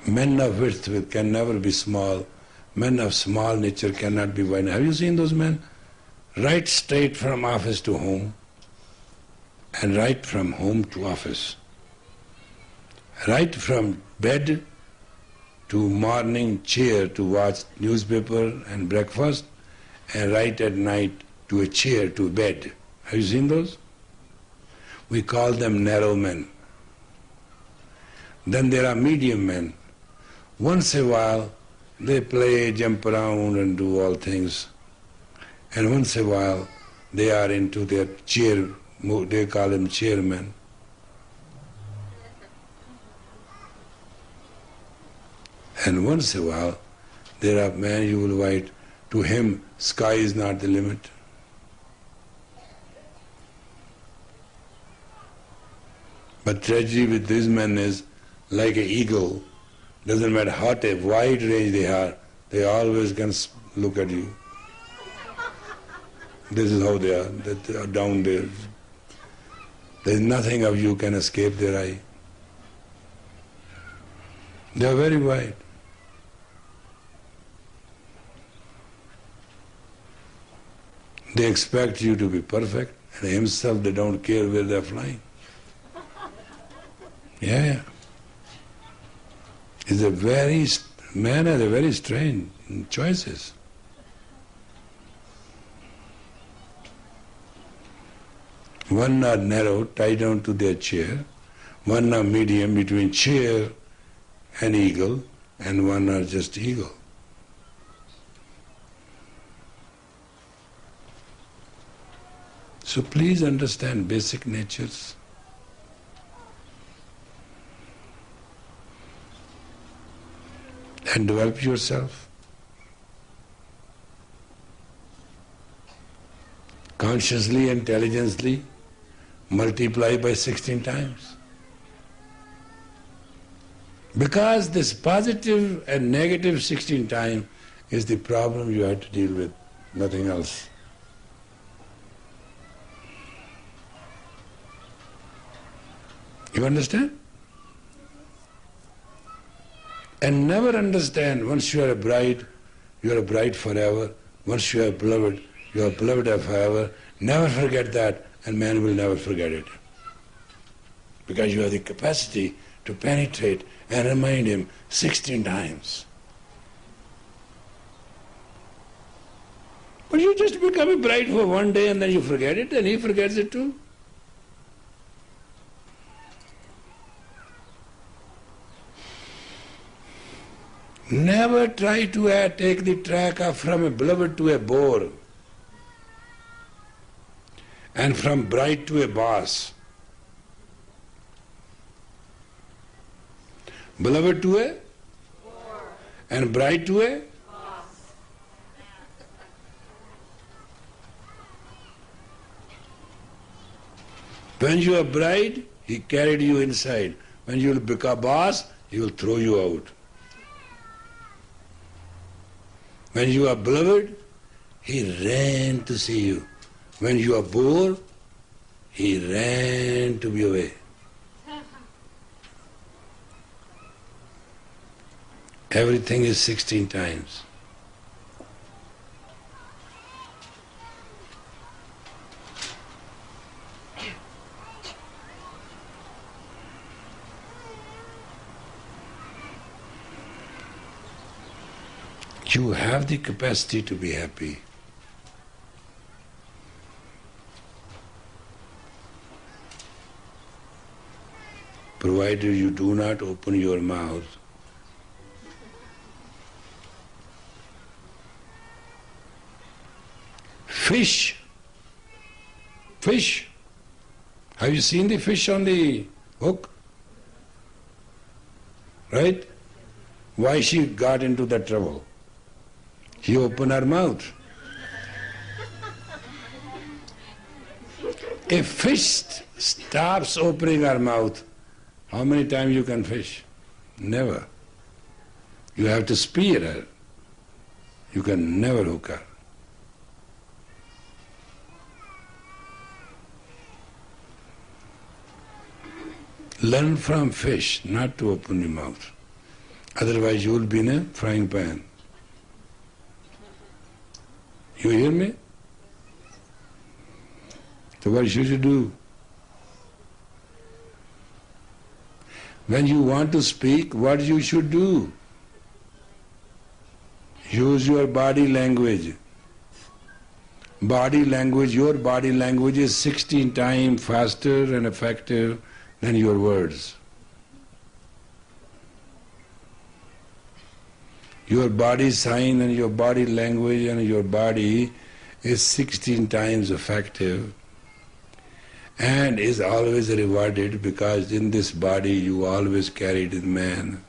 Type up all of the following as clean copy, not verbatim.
Men of width can never be small. Men of small nature cannot be wide. Have you seen those men? Right straight from office to home, and right from home to office. Right from bed to morning chair to watch newspaper and breakfast, and right at night to a chair to bed. Have you seen those? We call them narrow men. Then there are medium men. Once in a while they play, jump around and do all things. And once in a while they are into their chair, they call them chairmen. And once in a while there are men you will write, to him sky is not the limit. But tragedy with these men is, like an eagle, doesn't matter how wide range they are, they always can look at you. This is how they are down there. There is nothing of you can escape their eye. They are very wide. They expect you to be perfect, and himself they don't care where they are flying. Yeah. Man has a very strange choices. One are narrow, tied down to their chair. One are medium, between chair and eagle. And one are just eagle. So please understand basic natures. And develop yourself. Consciously, intelligently, multiply by 16 times. Because this positive and negative 16 times is the problem you have to deal with, nothing else. You understand? And never understand, once you are a bride forever. Once you are beloved, you are beloved forever. Never forget that, and man will never forget it. Because you have the capacity to penetrate and remind him 16 times. But you just become a bride for one day and then you forget it, and he forgets it too. Never try to take the track from a beloved to a bore, and from bride to a boss. Beloved to a bore, and bride to a boss. When you are bride, he carried you inside. When you will become boss, he will throw you out. When you are beloved, he ran to see you. When you are bored, he ran to be away. Everything is 16 times. You have the capacity to be happy. Provided you do not open your mouth. Fish. Have you seen the fish on the hook? Right? Why she got into that trouble? She opened her mouth. If fish stops opening her mouth, how many times you can fish? Never. You have to spear her. You can never hook her. Learn from fish not to open your mouth. Otherwise you will be in a frying pan. You hear me? So what should you do? When you want to speak, what you should do? Use your body language. Body language, your body language is 16 times faster and effective than your words. Your body sign and your body language and your body is 16 times effective and is always rewarded, because in this body you always carried in man.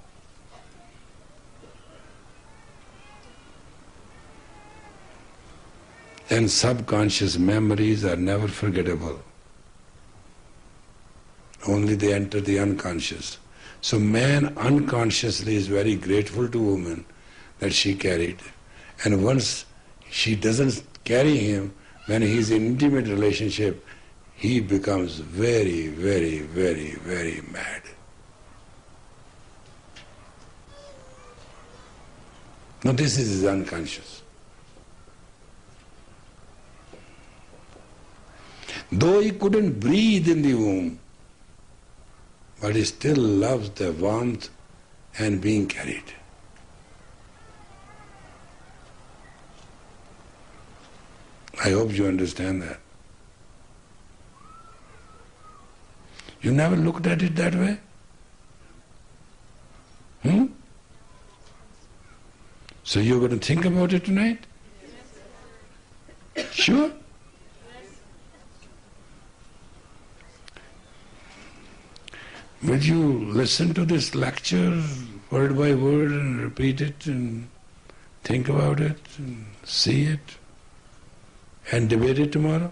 And subconscious memories are never forgettable. Only they enter the unconscious. So man unconsciously is very grateful to woman that she carried. And once she doesn't carry him, when he is in intimate relationship, he becomes very, very, very, very mad. Now this is his unconscious. Though he couldn't breathe in the womb, but he still loves the warmth and being carried. I hope you understand that. You never looked at it that way? So you're going to think about it tonight? Sure? Will you listen to this lecture word by word and repeat it and think about it and see it and debate it tomorrow?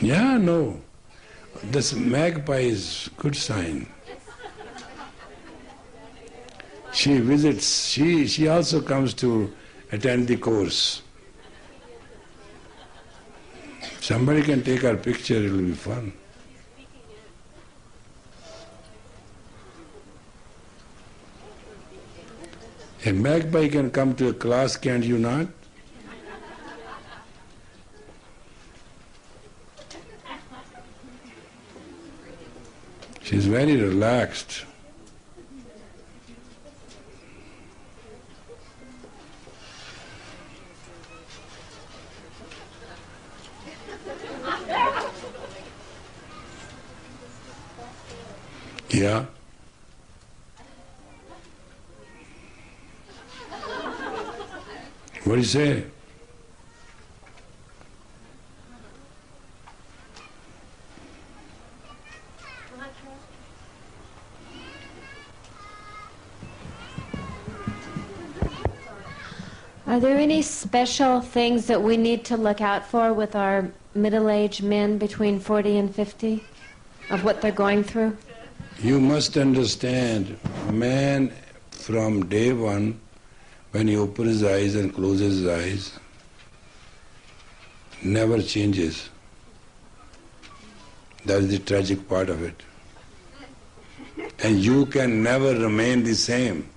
Yeah, no. This magpie is good sign. She visits, she also comes to attend the course. Somebody can take her picture, it will be fun. A magpie can come to a class, can't you not? She's very relaxed. Yeah. What do you say? Are there any special things that we need to look out for with our middle-aged men between 40 and 50 of what they're going through? You must understand, man from day one, when he opens his eyes and closes his eyes, never changes. That is the tragic part of it. And you can never remain the same.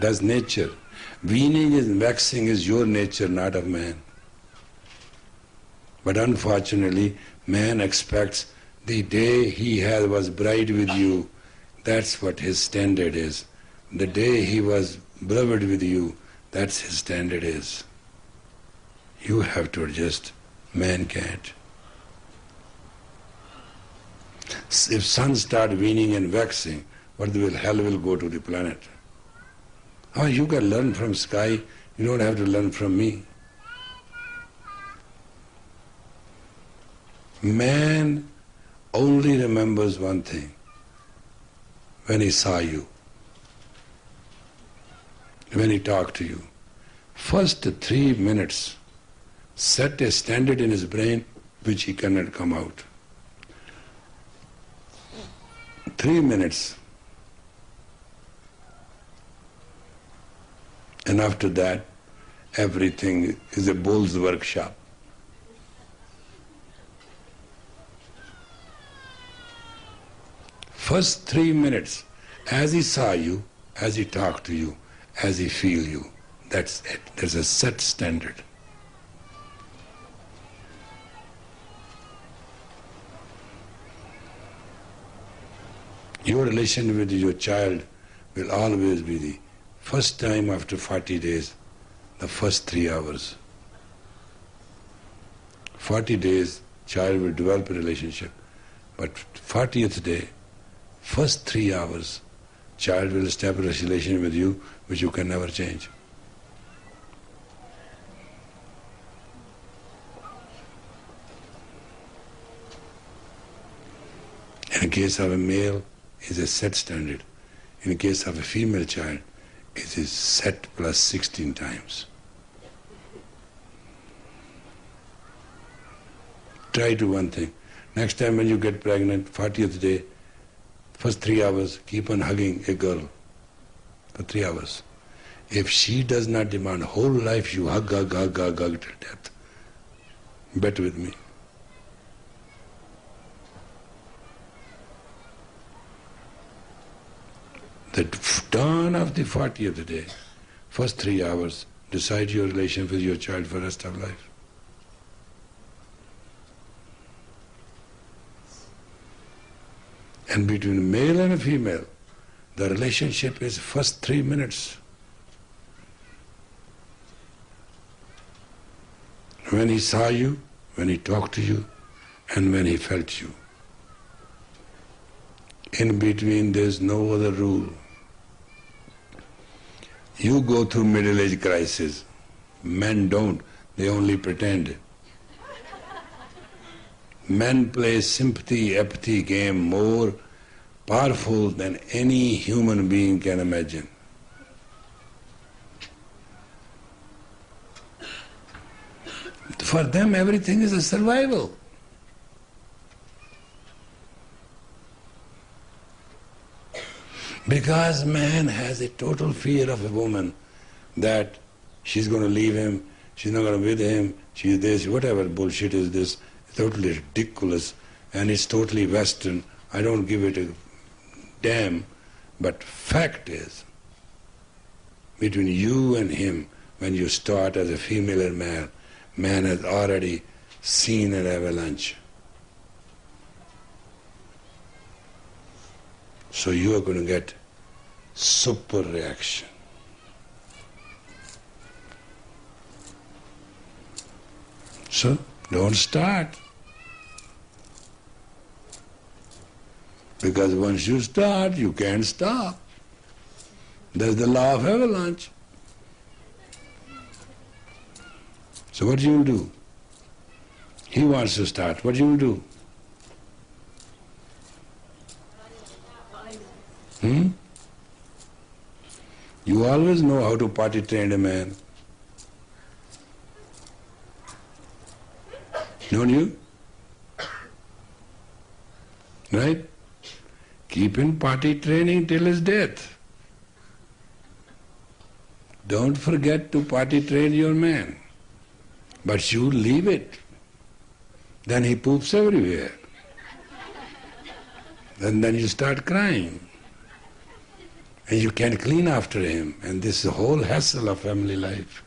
That's nature. Weaning and waxing is your nature, not of man. But unfortunately, man expects the day he was bride with you, that's what his standard is. The day he was beloved with you, that's his standard is. You have to adjust. Man can't. If sun start weaning and waxing, what the hell will go to the planet? Oh, you can learn from sky, you don't have to learn from me. Man only remembers one thing, when he saw you, when he talked to you. First 3 minutes set a standard in his brain which he cannot come out. 3 minutes. And after that, everything is a bull's workshop. First 3 minutes, as he saw you, as he talked to you, as he feel you, that's it. There's a set standard. Your relation with your child will always be the first time after 40 days, the first 3 hours. 40 days, child will develop a relationship, but 40th day, first 3 hours, child will establish a relation with you which you can never change. In case of a male, it's a set standard. In case of a female child, it is set plus 16 times. Try to one thing. Next time when you get pregnant, 40th day, first 3 hours, keep on hugging a girl for 3 hours. If she does not demand whole life, you hug till death. Bet with me. The dawn of the 40th day, first 3 hours, decide your relation with your child for the rest of life. And between a male and a female, the relationship is first 3 minutes. When he saw you, when he talked to you, and when he felt you. In between there is no other rule. You go through middle-age crisis. Men don't, they only pretend. Men play sympathy, apathy game more powerful than any human being can imagine. For them everything is a survival. Because man has a total fear of a woman that she's going to leave him, she's not going to be with him, she's this, whatever bullshit is this, totally ridiculous, and it's totally Western. I don't give it a damn, but fact is, between you and him, when you start as a female or male, man has already seen an avalanche. So you are going to get super reaction. So don't start. Because once you start, you can't stop. That's the law of avalanche. So what you will do? He wants to start. What you will do? You always know how to potty train a man. Don't you? Right? Keep in potty training till his death. Don't forget to potty train your man. But you leave it. Then he poops everywhere. And then you start crying. And you can't clean after him. And this is the whole hassle of family life.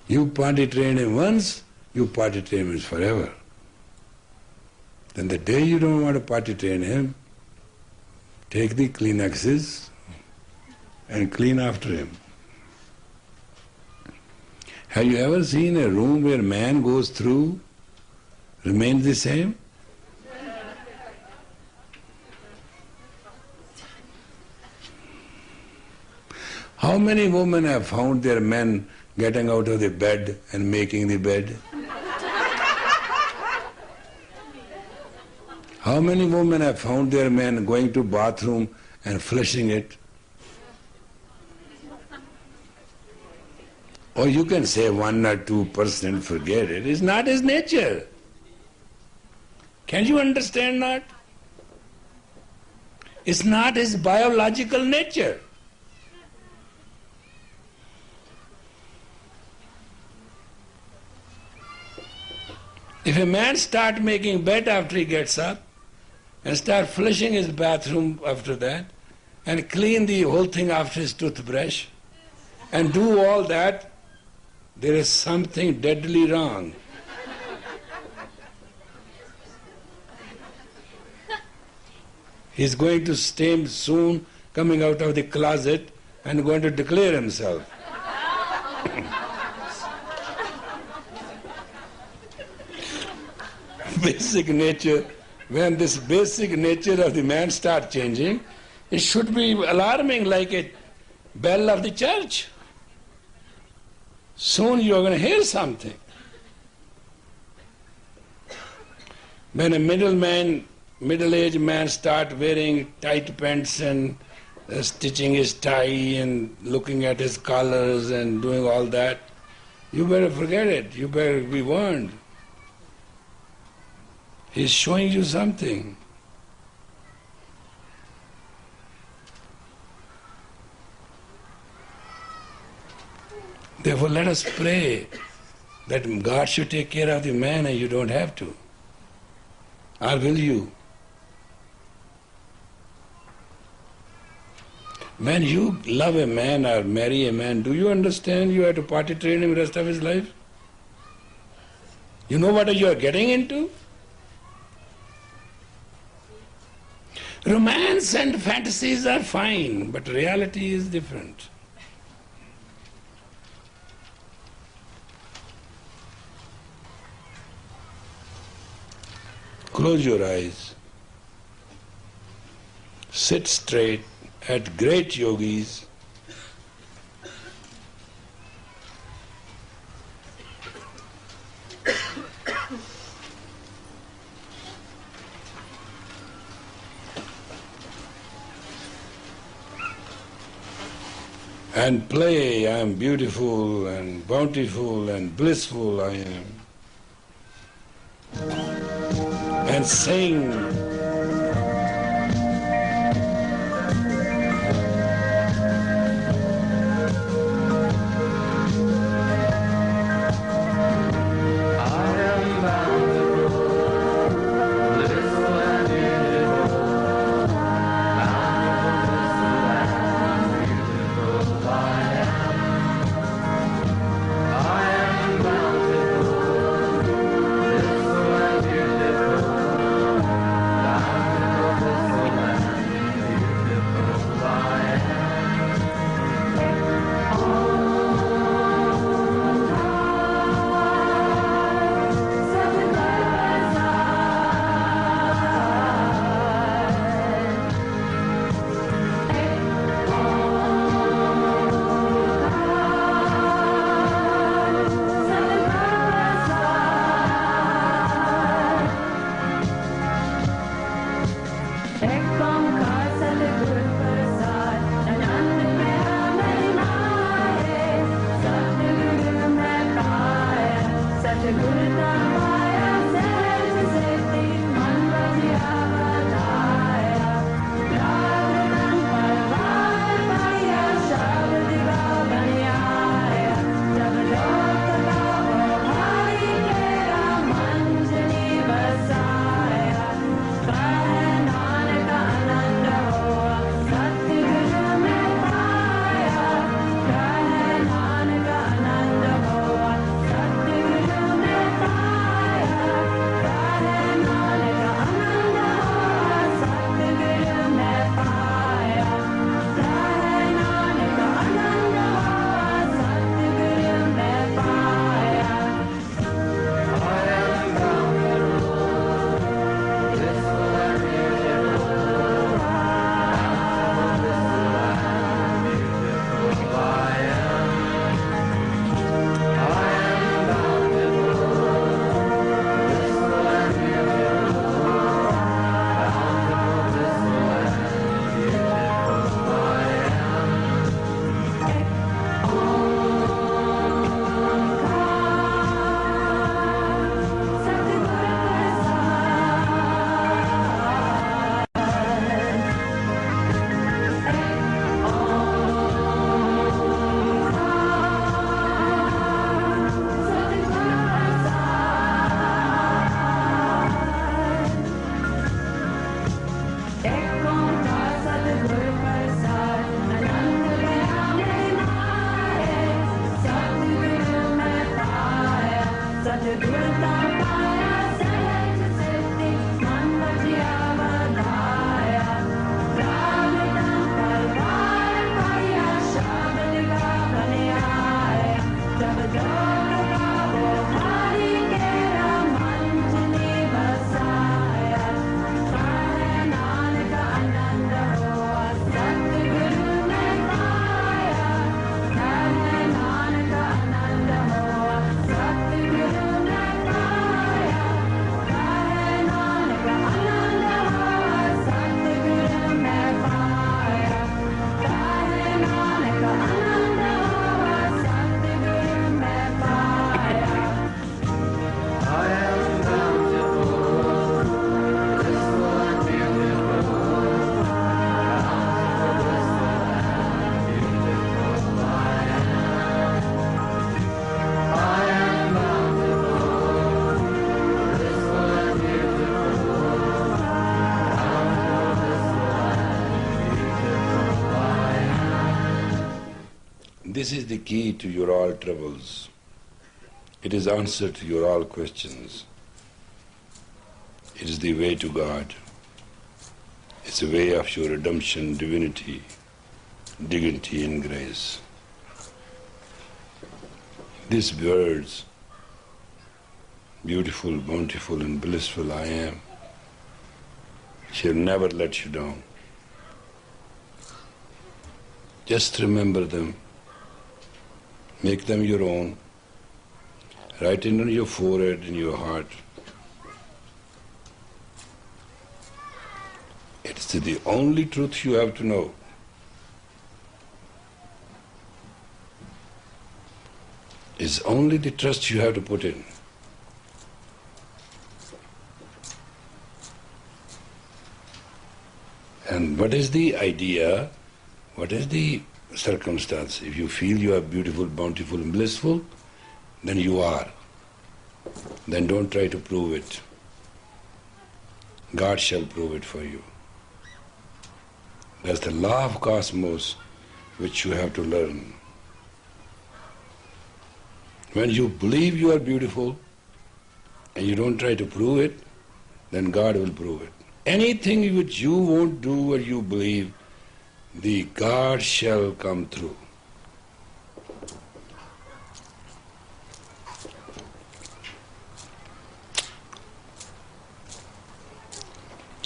You potty train him once, you potty train him forever. Then the day you don't want to potty train him, take the Kleenexes and clean after him. Have you ever seen a room where man goes through, remains the same? How many women have found their men getting out of the bed and making the bed? How many women have found their men going to bathroom and flushing it? Or you can say 1 or 2%, forget it. It's not his nature. Can you understand that? It's not his biological nature. If a man start making bed after he gets up and start flushing his bathroom after that and clean the whole thing after his toothbrush and do all that, there is something deadly wrong. He's going to stay soon coming out of the closet and going to declare himself. Basic nature, when this basic nature of the man starts changing, it should be alarming like a bell of the church. Soon you are going to hear something. When a middle-aged man start wearing tight pants and stitching his tie and looking at his collars and doing all that, you better forget it. You better be warned. He's showing you something. Therefore, let us pray that God should take care of the man and you don't have to. Or will you? When you love a man or marry a man, do you understand you have to potty train him the rest of his life? You know what you are getting into? Romance and fantasies are fine, but reality is different. Close your eyes. Sit straight at great yogis. And play, I am beautiful and bountiful and blissful I am. And sing. This is the key to your all troubles. It is answer to your all questions. It is the way to God. It's a way of your redemption, divinity, dignity and grace. These words, beautiful, bountiful and blissful I am, shall never let you down. Just remember them. Make them your own. Write it on your forehead, in your heart. It's the only truth you have to know. It's only the trust you have to put in. And what is the idea? What is the circumstance? If you feel you are beautiful, bountiful and blissful, then you are. Then don't try to prove it. God shall prove it for you. That's the law of cosmos which you have to learn. When you believe you are beautiful and you don't try to prove it, then God will prove it. Anything which you won't do or you believe, the God shall come through.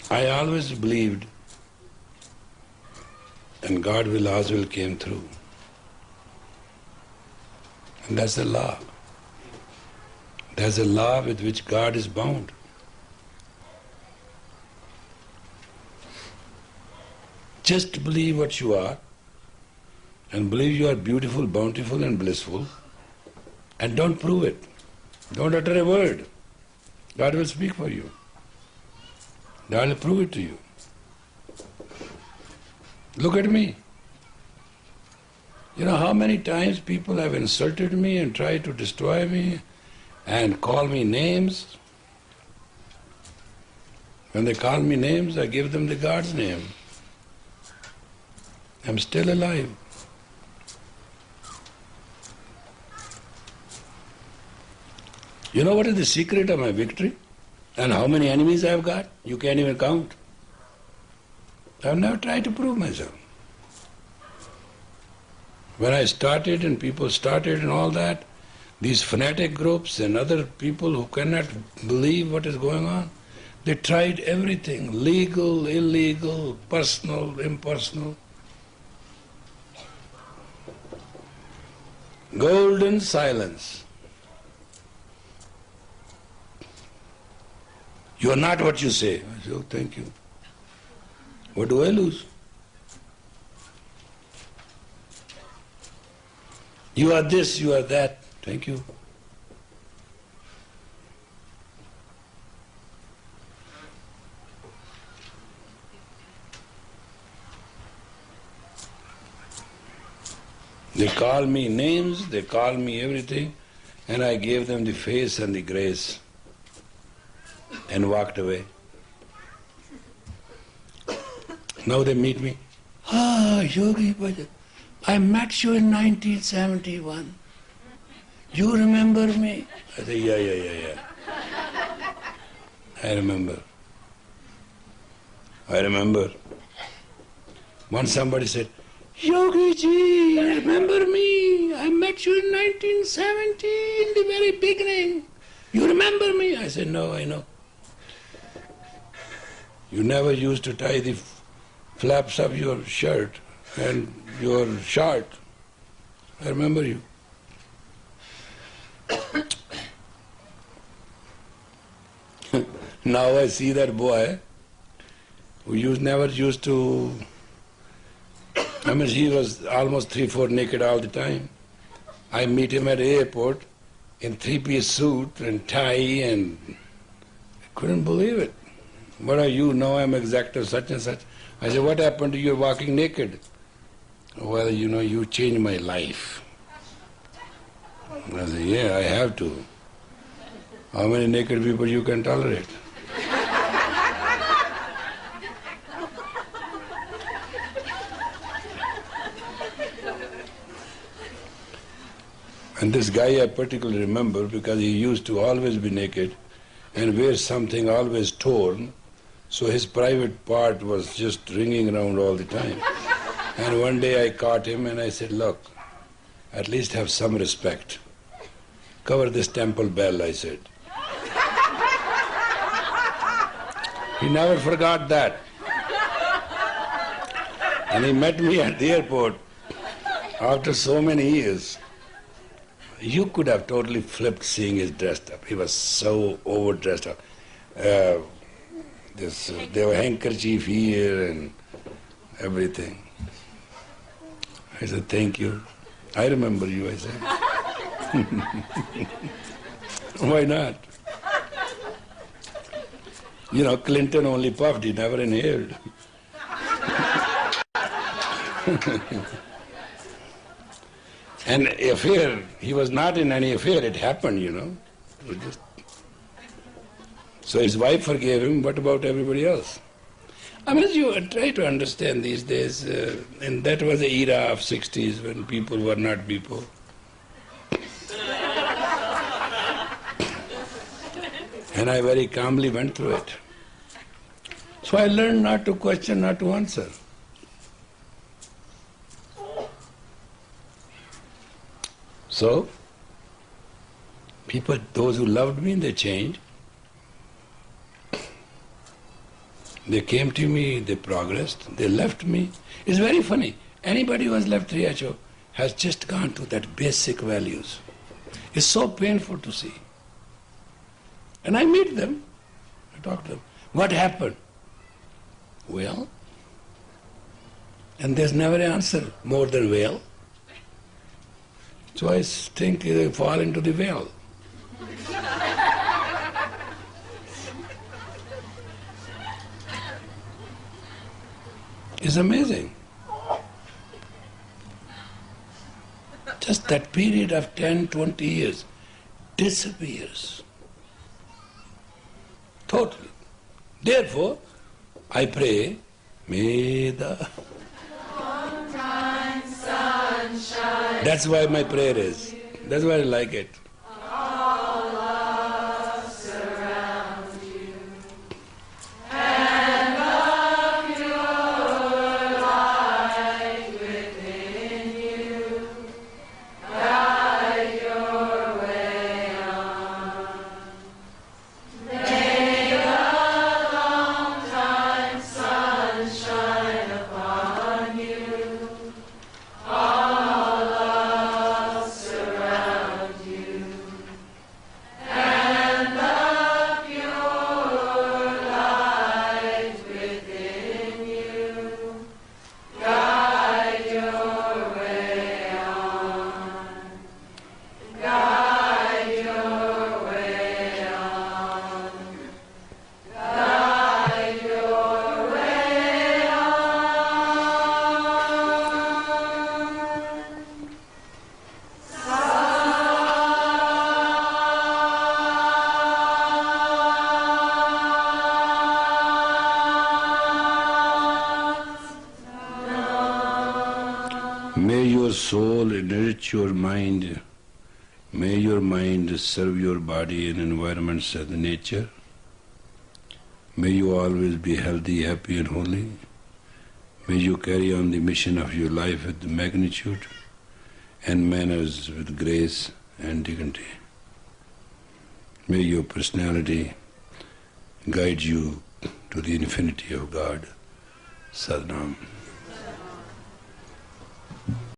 I always believed, and God will as well came through. And that's the law. That's a law with which God is bound. Just believe what you are, and believe you are beautiful, bountiful and blissful, and don't prove it. Don't utter a word. God will speak for you. God will prove it to you. Look at me. You know how many times people have insulted me and tried to destroy me and call me names? When they call me names, I give them the God's name. I'm still alive. You know what is the secret of my victory? And how many enemies I've got? You can't even count. I've never tried to prove myself. When I started and people started and all that, these fanatic groups and other people who cannot believe what is going on, they tried everything, legal, illegal, personal, impersonal. Golden silence. You are not what you say. I say, oh, thank you. What do I lose? You are this, you are that. Thank you. They call me names, they call me everything, and I gave them the face and the grace and walked away. Now they meet me. Ah, Yogi Bhajan, I met you in 1971. You remember me? I say, yeah. I remember. Once somebody said, Yogi ji, remember me? I met you in 1970 in the very beginning. You remember me? I said, no, I know. You never used to tie the flaps of your shirt and your shirt. I remember you. Now I see that boy who never used to, he was almost 3/4 naked all the time. I meet him at the airport in 3-piece suit and tie, and I couldn't believe it. What are you? Now I'm executive such and such. I said, what happened to you walking naked? Well, you changed my life. I said, yeah, I have to. How many naked people you can tolerate? And this guy I particularly remember because he used to always be naked and wear something always torn, so his private part was just ringing around all the time. And one day I caught him and I said, look, at least have some respect. Cover this temple bell, I said. He never forgot that. And he met me at the airport after so many years. You could have totally flipped seeing his dressed up. He was so overdressed up. There were handkerchief here and everything. I said, thank you. I remember you, I said. Why not? Clinton only puffed, he never inhaled. An affair, he was not in any affair, it happened, So his wife forgave him, what about everybody else? You try to understand these days, and that was the era of 60s when people were not people. And I very calmly went through it. So I learned not to question, not to answer. So, people, those who loved me, they changed. They came to me, they progressed, they left me. It's very funny. Anybody who has left Riacho has just gone to that basic values. It's so painful to see. And I meet them, I talk to them. What happened? Well, and there's never an answer more than well. So I think they fall into the well. It's amazing. Just that period of 10, 20 years disappears. Totally. Therefore, I pray, may the... That's why my prayer is. That's why I like it. All love surround you, and the pure light within you guide your way on. May the long time sun shine upon you. All love surround you. soul enrich your mind. May your mind serve your body in environments as nature. May you always be healthy, happy and holy. May you carry on the mission of your life with magnitude and manners with grace and dignity. May your personality guide you to the infinity of God. Sadnam.